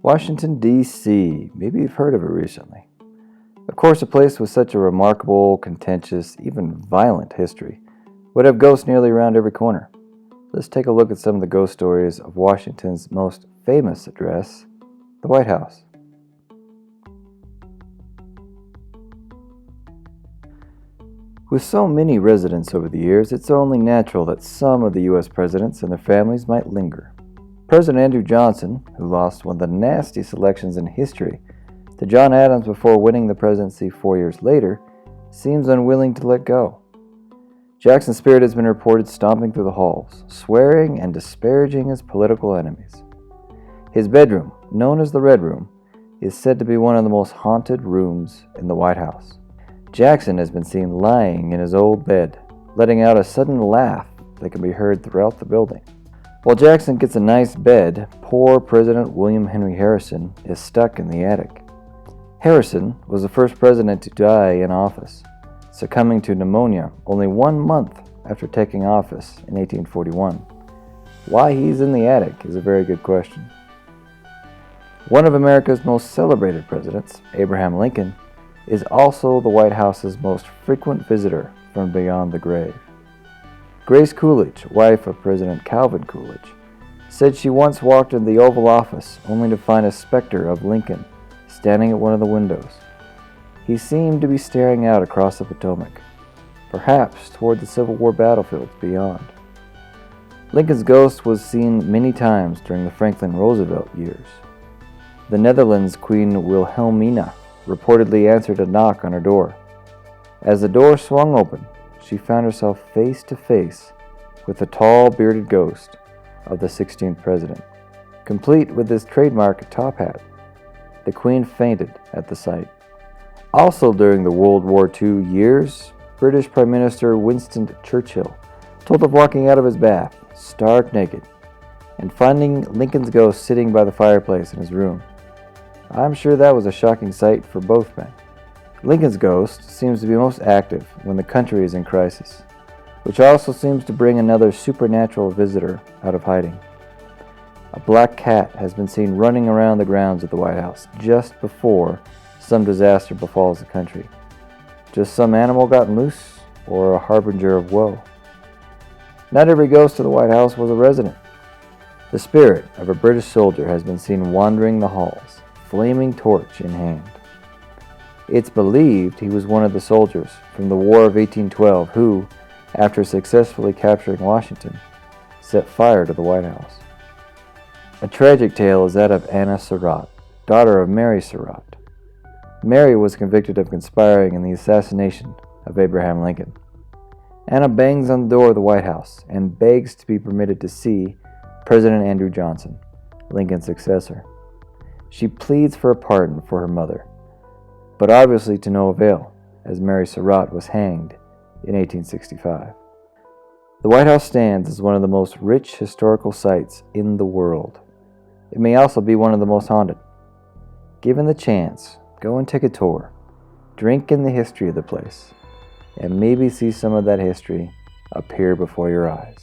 Washington, D.C. Maybe you've heard of it recently. Of course, a place with such a remarkable, contentious, even violent history would have ghosts nearly around every corner. Let's take a look at some of the ghost stories of Washington's most famous address, the White House. With so many residents over the years, it's only natural that some of the U.S. presidents and their families might linger. President Andrew Johnson, who lost one of the nastiest elections in history to John Adams before winning the presidency 4 years later, seems unwilling to let go. Jackson's spirit has been reported stomping through the halls, swearing and disparaging his political enemies. His bedroom, known as the Red Room, is said to be one of the most haunted rooms in the White House. Jackson has been seen lying in his old bed, letting out a sudden laugh that can be heard throughout the building. While Jackson gets a nice bed, poor President William Henry Harrison is stuck in the attic. Harrison was the first president to die in office, succumbing to pneumonia only 1 month after taking office in 1841. Why he's in the attic is a very good question. One of America's most celebrated presidents, Abraham Lincoln, is also the White House's most frequent visitor from beyond the grave. Grace Coolidge, wife of President Calvin Coolidge, said she once walked into the Oval Office only to find a specter of Lincoln standing at one of the windows. He seemed to be staring out across the Potomac, perhaps toward the Civil War battlefields beyond. Lincoln's ghost was seen many times during the Franklin Roosevelt years. The Netherlands Queen Wilhelmina reportedly answered a knock on her door. As the door swung open, she found herself face to face with the tall, bearded ghost of the 16th president, complete with his trademark top hat. The Queen fainted at the sight. Also during the World War II years, British Prime Minister Winston Churchill told of walking out of his bath, stark naked, and finding Lincoln's ghost sitting by the fireplace in his room. I'm sure that was a shocking sight for both men. Lincoln's ghost seems to be most active when the country is in crisis, which also seems to bring another supernatural visitor out of hiding. A black cat has been seen running around the grounds of the White House just before some disaster befalls the country. Just some animal gotten loose, or a harbinger of woe. Not every ghost of the White House was a resident. The spirit of a British soldier has been seen wandering the halls, flaming torch in hand. It's believed he was one of the soldiers from the War of 1812 who, after successfully capturing Washington, set fire to the White House. A tragic tale is that of Anna Surratt, daughter of Mary Surratt. Mary was convicted of conspiring in the assassination of Abraham Lincoln. Anna bangs on the door of the White House and begs to be permitted to see President Andrew Johnson, Lincoln's successor. She pleads for a pardon for her mother, but obviously to no avail, as Mary Surratt was hanged in 1865. The White House stands as one of the most rich historical sites in the world. It may also be one of the most haunted. Given the chance, go and take a tour, drink in the history of the place, and maybe see some of that history appear before your eyes.